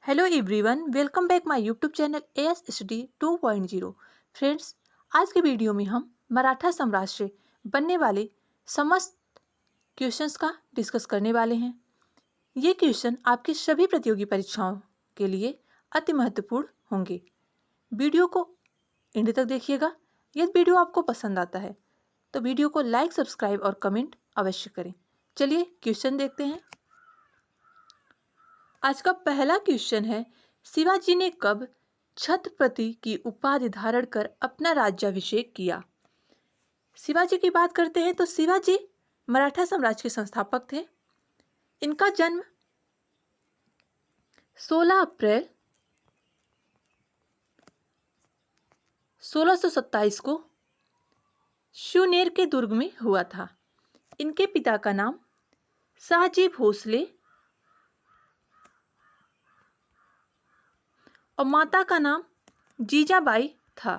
Hello everyone, welcome back my YouTube channel S study 2.0। Friends, आज के video में हम मराठा साम्राज्य से बनने वाले समस्त क्वेश्चंस का डिस्कस करने वाले हैं। ये क्वेश्चन आपकी सभी प्रतियोगी परीक्षाओं के लिए अति महत्वपूर्ण होंगे। वीडियो को एंड तक देखिएगा। यदि वीडियो आपको पसंद आता है तो वीडियो को लाइक, सब्सक्राइब और कमेंट अवश्य करें। चलिए क्वेश्चन देखते हैं। आज का पहला क्वेश्चन है, शिवाजी ने कब छत्रपति की उपाधि धारण कर अपना राज्याभिषेक किया? शिवाजी की बात करते हैं तो शिवाजी मराठा साम्राज्य के संस्थापक थे। इनका जन्म 16 अप्रैल 1627 को शिवनेर के दुर्ग में हुआ था। इनके पिता का नाम शाहजी भोसले और माता का नाम जीजाबाई था।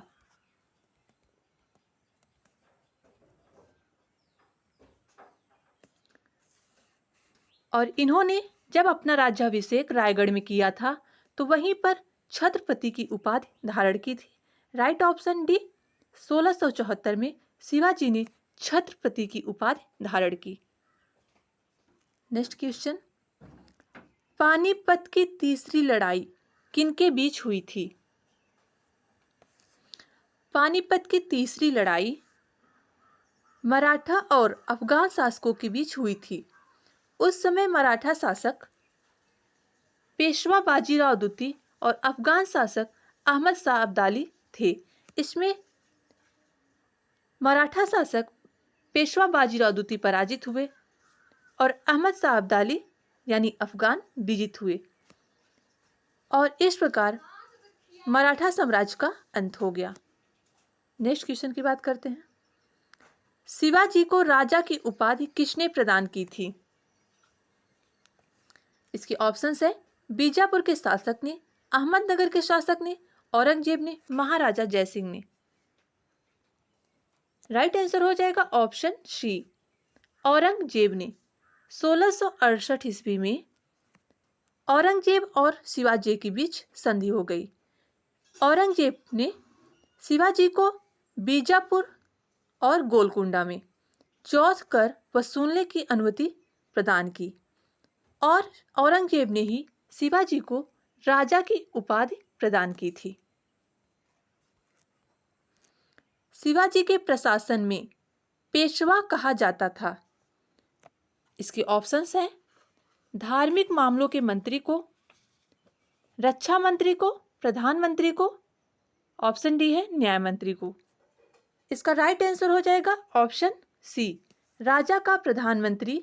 और इन्होंने जब अपना राज्याभिषेक रायगढ़ में किया था तो वहीं पर छत्रपति की उपाधि धारण की थी। राइट ऑप्शन डी, 1674 में शिवाजी ने छत्रपति की उपाधि धारण की। नेक्स्ट क्वेश्चन, पानीपत की तीसरी लड़ाई किनके बीच हुई थी? पानीपत की तीसरी लड़ाई मराठा और अफगान शासकों के बीच हुई थी। उस समय मराठा शासक पेशवा बाजीराव द्वितीय और अफगान शासक अहमद शाह अब्दाली थे। इसमें मराठा शासक पेशवा बाजीराव द्वितीय पराजित हुए और अहमद शाह अब्दाली यानी अफगान विजित हुए और इस प्रकार मराठा साम्राज्य का अंत हो गया। नेक्स्ट क्वेश्चन की बात करते हैं। शिवाजी को राजा की उपाधि किसने प्रदान की थी? इसके ऑप्शंस है, बीजापुर के शासक ने, अहमदनगर के शासक ने, औरंगजेब ने, महाराजा जयसिंह ने। राइट आंसर हो जाएगा ऑप्शन सी, औरंगजेब ने। 1668 ईस्वी में औरंगजेब और शिवाजी के बीच संधि हो गई। औरंगजेब ने शिवाजी को बीजापुर और गोलकुंडा में चौथ कर वसूलने की अनुमति प्रदान की और औरंगजेब ने ही शिवाजी को राजा की उपाधि प्रदान की थी। शिवाजी के प्रशासन में पेशवा कहा जाता था। इसके ऑप्शंस हैं, धार्मिक मामलों के मंत्री को, रक्षा मंत्री को, प्रधानमंत्री को, ऑप्शन डी है न्याय मंत्री को। इसका राइट आंसर हो जाएगा ऑप्शन सी, राजा का प्रधानमंत्री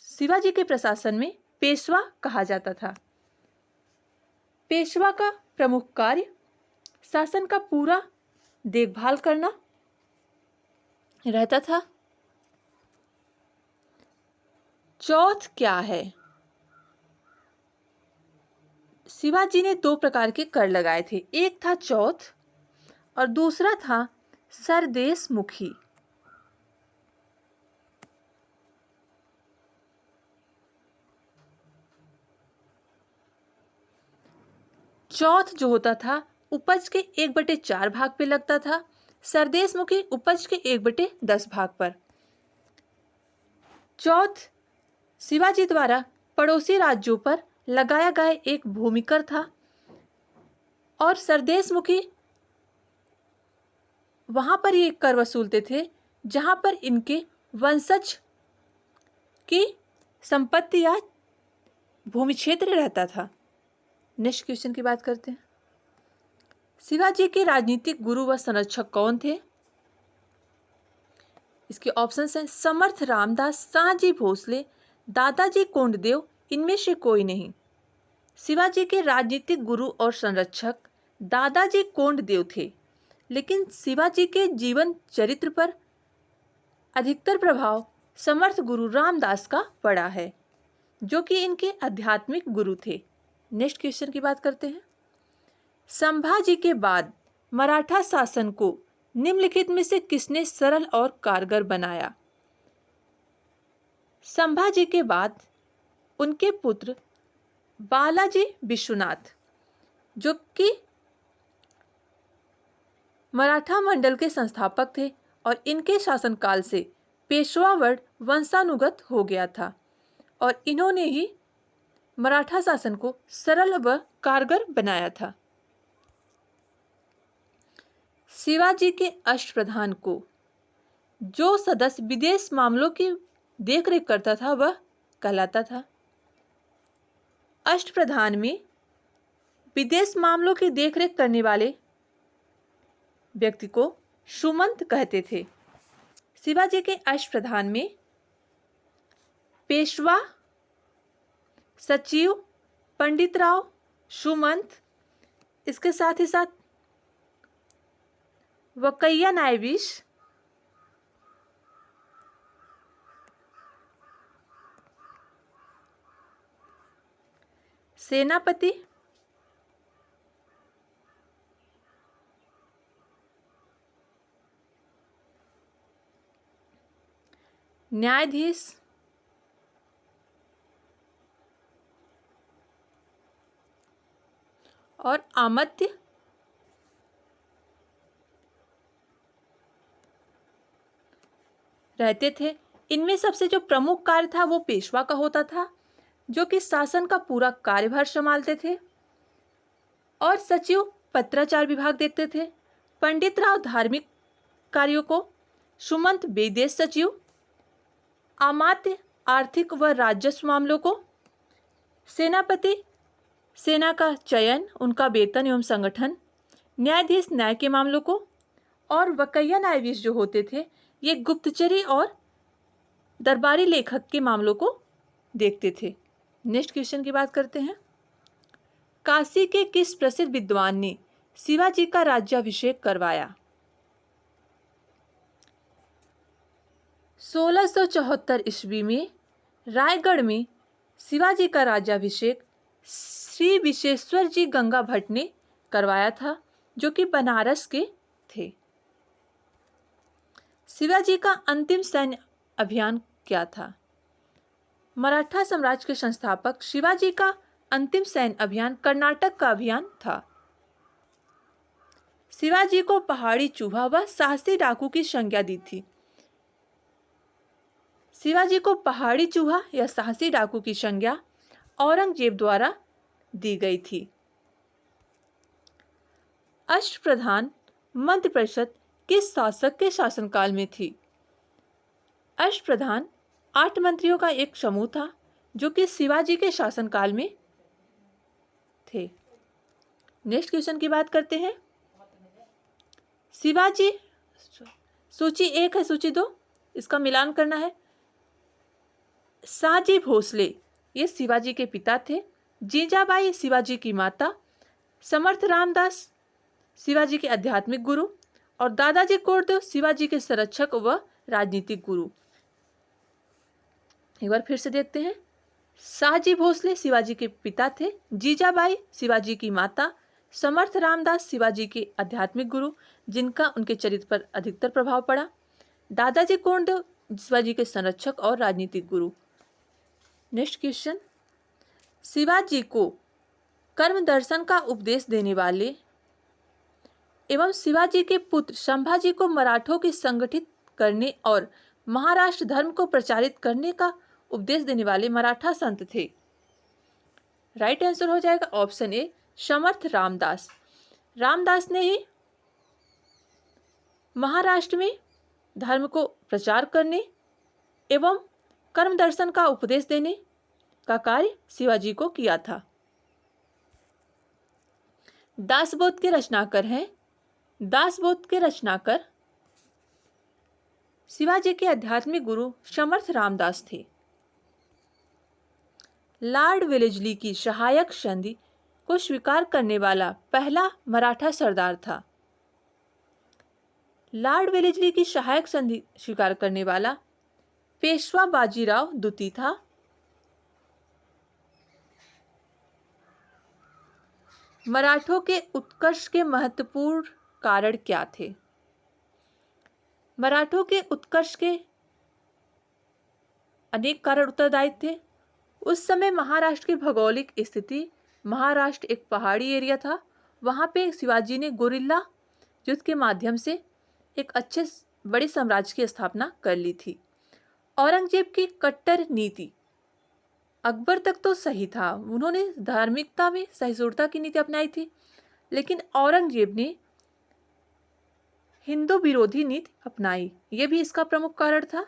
शिवाजी के प्रशासन में पेशवा कहा जाता था। पेशवा का प्रमुख कार्य शासन का पूरा देखभाल करना रहता था। चौथ क्या है? शिवाजी ने दो प्रकार के कर लगाए थे, एक था चौथ और दूसरा था सरदेशमुखी। चौथ जो होता था उपज के 1/4 भाग पे लगता था, सरदेशमुखी उपज के 1/10 भाग पर। चौथ शिवाजी द्वारा पड़ोसी राज्यों पर लगाया गया एक भूमिकर था और सरदेशमुखी वहां पर ये कर वसूलते थे जहां पर इनके वंशज की संपत्ति या भूमि क्षेत्र रहता था। नेक्स्ट क्वेश्चन की बात करते हैं। शिवाजी के राजनीतिक गुरु व संरक्षक कौन थे? इसके ऑप्शंस हैं, समर्थ रामदास, शाहजी भोसले, दादाजी कोंडदेव, इनमें से कोई नहीं। शिवाजी के राजनीतिक गुरु और संरक्षक दादाजी कोंडदेव थे, लेकिन शिवाजी के जीवन चरित्र पर अधिकतर प्रभाव समर्थ गुरु रामदास का पड़ा है, जो कि इनके आध्यात्मिक गुरु थे। नेक्स्ट क्वेश्चन की बात करते हैं। संभाजी के बाद मराठा शासन को निम्नलिखित में से किसने सरल और कारगर बनाया? संभाजी के बाद उनके पुत्र बालाजी विश्वनाथ, जो कि मराठा मंडल के संस्थापक थे और इनके शासनकाल से पेशवावर वंशानुगत हो गया था और इन्होंने ही मराठा शासन को सरल व कारगर बनाया था। शिवाजी के अष्टप्रधान को जो सदस्य विदेश मामलों की देखरेख करता था वह कहलाता था। अष्टप्रधान में विदेश मामलों की देखरेख करने वाले व्यक्ति को सुमंत कहते थे। शिवाजी के अष्टप्रधान में पेशवा, सचिव, पंडितराव, सुमंत, इसके साथ ही साथ वकैया न्यायाधीश, सेनापति, न्यायाधीश, और आमत्य रहते थे। इनमें सबसे जो प्रमुख कार्य था वो पेशवा का होता था, जो कि शासन का पूरा कार्यभार संभालते थे, और सचिव पत्राचार विभाग देखते थे, पंडित राव धार्मिक कार्यों को, सुमंत विदेश सचिव, अमात्य आर्थिक व राजस्व मामलों को, सेनापति सेना का चयन, उनका वेतन एवं संगठन, न्यायाधीश न्याय के मामलों को, और वकैया न्यायाधीश जो होते थे ये गुप्तचरी और दरबारी लेखक के मामलों को देखते थे। नेक्स्ट क्वेश्चन की बात करते हैं। काशी के किस प्रसिद्ध विद्वान ने शिवाजी का राज्याभिषेक करवाया? 1674 ईस्वी में रायगढ़ में शिवाजी का राज्याभिषेक श्री विश्वेश्वर जी गंगा भट्ट ने करवाया था, जो कि बनारस के थे। शिवाजी का अंतिम सैन्य अभियान क्या था? मराठा साम्राज्य के संस्थापक शिवाजी का अंतिम सैन्य अभियान कर्नाटक का अभियान था। शिवाजी को पहाड़ी चूहा व साहसी डाकू की संज्ञा दी थी। शिवाजी को पहाड़ी चूहा या साहसी डाकू की संज्ञा औरंगजेब द्वारा दी गई थी। अष्टप्रधान मध्य परिषद किस शासक के शासनकाल में थी? अष्टप्रधान 8 मंत्रियों का एक समूह था, जो कि शिवाजी के शासनकाल में थे। नेक्स्ट क्वेश्चन की बात करते हैं। शिवाजी, सूची 1 है, सूची 2, इसका मिलान करना है। साजी भोसले ये शिवाजी के पिता थे। जीजाबाई शिवाजी की माता, समर्थ रामदास शिवाजी के आध्यात्मिक गुरु, और दादाजी कोंडदेव शिवाजी के संरक्षक व राजनीतिक गुरु। एक बार फिर से देखते हैं। साजी भोसले शिवाजी के पिता थे। जीजाबाई शिवाजी की माता, समर्थ रामदास शिवाजी के आध्यात्मिक गुरु, जिनका उनके चरित्र पर अधिकतर प्रभाव पड़ा। दादाजी कोंडदेव शिवाजी के संरक्षक और राजनीतिक गुरु। Next question. शिवाजी को कर्म दर्शन का उपदेश देने वाले एवं शिवाजी के पुत्र संभाजी को मराठों की संगठित करने और महाराष्ट्र धर्म को प्रचारित करने का उपदेश देने वाले मराठा संत थे। राइट आंसर हो जाएगा ऑप्शन ए, समर्थ रामदास। रामदास ने ही महाराष्ट्र में धर्म को प्रचार करने एवं कर्म दर्शन का उपदेश देने का कार्य शिवाजी को किया था। दासबोध के रचनाकार हैं। दासबोध के रचनाकार शिवाजी के आध्यात्मिक गुरु समर्थ रामदास थे। लॉर्ड वेलेस्ली की सहायक संधि को स्वीकार करने वाला पहला मराठा सरदार था। लॉर्ड वेलेस्ली की सहायक संधि स्वीकार करने वाला पेशवा बाजीराव द्वितीय था। मराठों के उत्कर्ष के महत्वपूर्ण कारण क्या थे? मराठों के उत्कर्ष के अनेक कारण उत्तरदायी थे। उस समय महाराष्ट्र की भौगोलिक स्थिति, महाराष्ट्र एक पहाड़ी एरिया था, वहाँ पे शिवाजी ने गुरिल्ला युद्ध के माध्यम से एक अच्छे बड़े साम्राज्य की स्थापना कर ली थी। औरंगजेब की कट्टर नीति अकबर तक तो सही था, उन्होंने धार्मिकता में सहिष्णुता की नीति अपनाई थी, लेकिन औरंगजेब ने हिंदू विरोधी नीति अपनाई, यह भी इसका प्रमुख कारण था।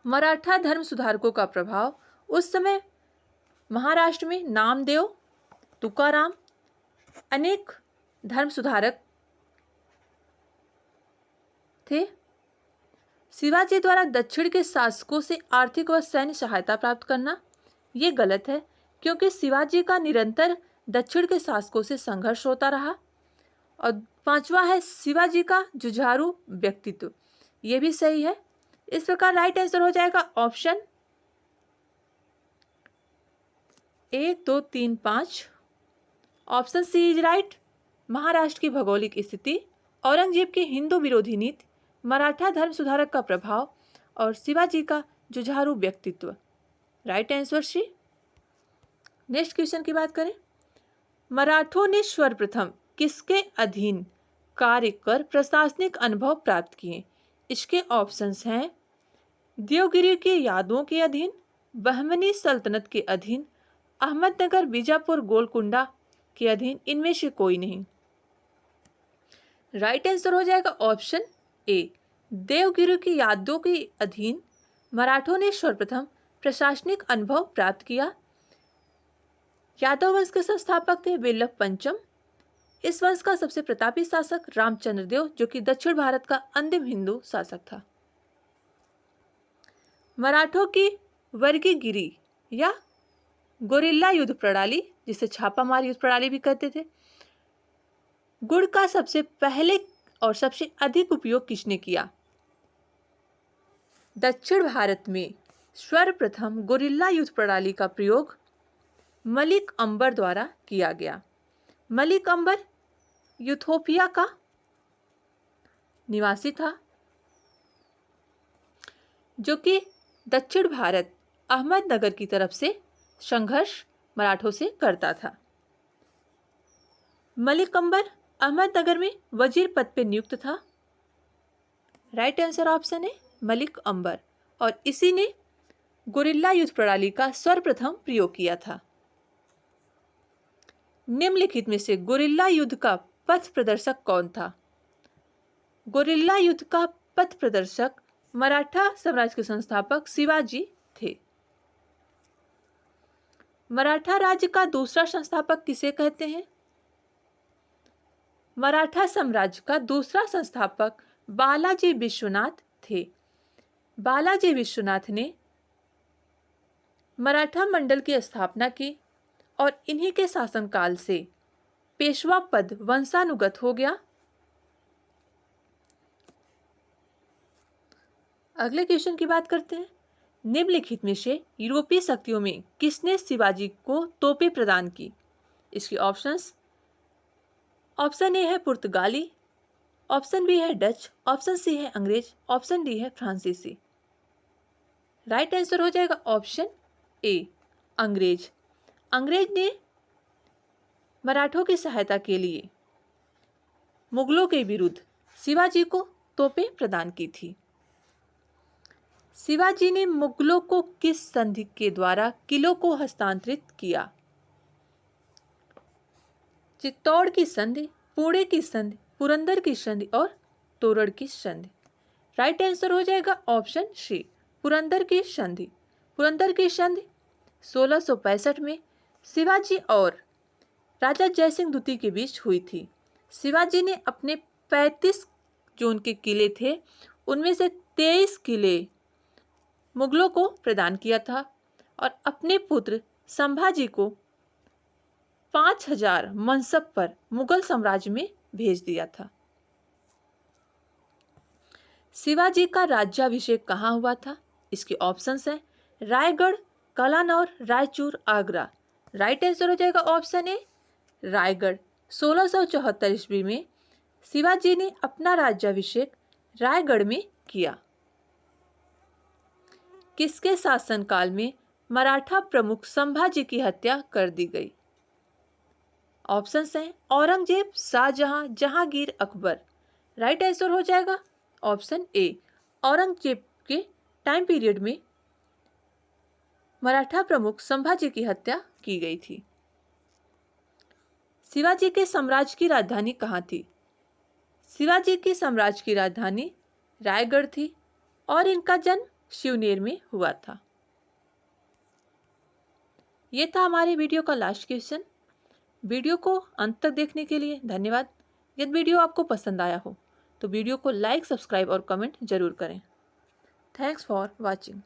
मराठा धर्म सुधारकों का प्रभाव, उस समय महाराष्ट्र में नामदेव, तुकाराम, अनेक धर्म सुधारक थे। शिवाजी द्वारा दक्षिण के शासकों से आर्थिक व सैन्य सहायता प्राप्त करना ये गलत है, क्योंकि शिवाजी का निरंतर दक्षिण के शासकों से संघर्ष होता रहा। और पांचवा है शिवाजी का जुझारू व्यक्तित्व, ये भी सही है। इस प्रकार राइट आंसर हो जाएगा option 1, 2, 3, 5। Option C is right. Maharashtra की भौगोलिक स्थिति, औरंगजेब की हिंदू विरोधी नीति, मराठा धर्म सुधारक का प्रभाव और शिवाजी का जुझारू व्यक्तित्व। Right answer C. Next question की बात करें, मराठों ने सर्वप्रथम किसके अधीन कार्य कर प्रशासनिक अनुभव प्राप्त किए? इसके ऑप्शंस हैं देवगिरी के यादवों के अधीन, बहमनी सल्तनत के अधीन, अहमदनगर, बीजापुर, गोलकुंडा के अधीन, इनमें से कोई नहीं। राइट आंसर हो जाएगा ऑप्शन ए, देवगिरी के यादवों के अधीन मराठों ने सर्वप्रथम प्रशासनिक अनुभव प्राप्त किया। यादव वंश के संस्थापक थे वल्लभ पंचम। इस वंश का सबसे प्रतापी शासक रामचंद्र देव, जो कि दक्षिण भारत का अंतिम हिंदू शासक था। मराठों की वर्गीगिरी या गोरिल्ला युद्ध प्रणाली, जिसे छापामार युद्ध प्रणाली भी कहते थे, गुड़ का सबसे पहले और सबसे अधिक उपयोग किसने किया? दक्षिण भारत में सर्वप्रथम गोरिल्ला युद्ध प्रणाली का प्रयोग मलिक अंबर द्वारा किया गया। मलिक अंबर यूथोपिया का निवासी था, जो कि दक्षिण भारत अहमदनगर की तरफ से संघर्ष मराठों से करता था। मलिक अंबर अहमदनगर में वजीर पद पर नियुक्त था। राइट आंसर ऑप्शन है मलिक अंबर, और इसी ने गोरिल्ला युद्ध प्रणाली का सर्वप्रथम प्रयोग किया था। निम्नलिखित में से गोरिल्ला युद्ध का पथ प्रदर्शक कौन था? गोरिल्ला युद्ध का पथ प्रदर्शक मराठा साम्राज्य के संस्थापक शिवाजी थे। मराठा राज्य का दूसरा संस्थापक किसे कहते हैं? मराठा साम्राज्य का दूसरा संस्थापक बालाजी विश्वनाथ थे। बालाजी विश्वनाथ ने मराठा मंडल की स्थापना की और इन्हीं के शासनकाल से पेशवा पद वंशानुगत हो गया। अगले क्वेश्चन की बात करते हैं, निम्नलिखित में से यूरोपीय शक्तियों में किसने शिवाजी को तोपें प्रदान की? इसके ऑप्शंस, ऑप्शन ए है पुर्तगाली, ऑप्शन बी है डच, ऑप्शन सी है अंग्रेज, ऑप्शन डी है फ्रांसीसी। राइट आंसर हो जाएगा ऑप्शन ए, अंग्रेज। अंग्रेज ने मराठों की सहायता के लिए मुगलों के विरुद्ध शिवाजी को तोपें प्रदान की थी। शिवाजी ने मुगलों को किस संधि के द्वारा किलों को हस्तांतरित किया? चित्तौड़ की संधि, पुणे की संधि, पुरंदर की संधि और तोरड़ की संधि। राइट आंसर हो जाएगा ऑप्शन सी, पुरंदर की संधि। पुरंदर की संधि 1665 में शिवाजी और राजा जयसिंह द्वितीय के बीच हुई थी। शिवाजी ने अपने 35 जो उनके किले थे, उनमें से 23 किले मुगलों को प्रदान किया था और अपने पुत्र संभाजी को 5000 मनसब पर मुगल साम्राज्य में भेज दिया था। शिवाजी का राज्याभिषेक कहाँ हुआ था? इसके ऑप्शंस हैं रायगढ़, कलानौर, रायचूर, आगरा। राइट आंसर हो जाएगा ऑप्शन ए, रायगढ़। 1674 ईस्वी में शिवाजी ने अपना राज्याभिषेक रायगढ़ में किया। किसके शासनकाल में मराठा प्रमुख संभाजी की हत्या कर दी गई? ऑप्शंस हैं औरंगजेब, शाहजहां, जहांगीर, अकबर। राइट आंसर हो जाएगा ऑप्शन ए, औरंगजेब के टाइम पीरियड में मराठा प्रमुख संभाजी की हत्या की गई थी। शिवाजी के साम्राज्य की राजधानी कहाँ थी? शिवाजी की साम्राज्य की राजधानी रायगढ़ थी और इनका जन्म शिवनेर में हुआ था। यह था हमारे वीडियो का लास्ट क्वेश्चन। वीडियो को अंत तक देखने के लिए धन्यवाद। यदि वीडियो आपको पसंद आया हो तो वीडियो को लाइक, सब्सक्राइब और कमेंट जरूर करें। Thanks for watching.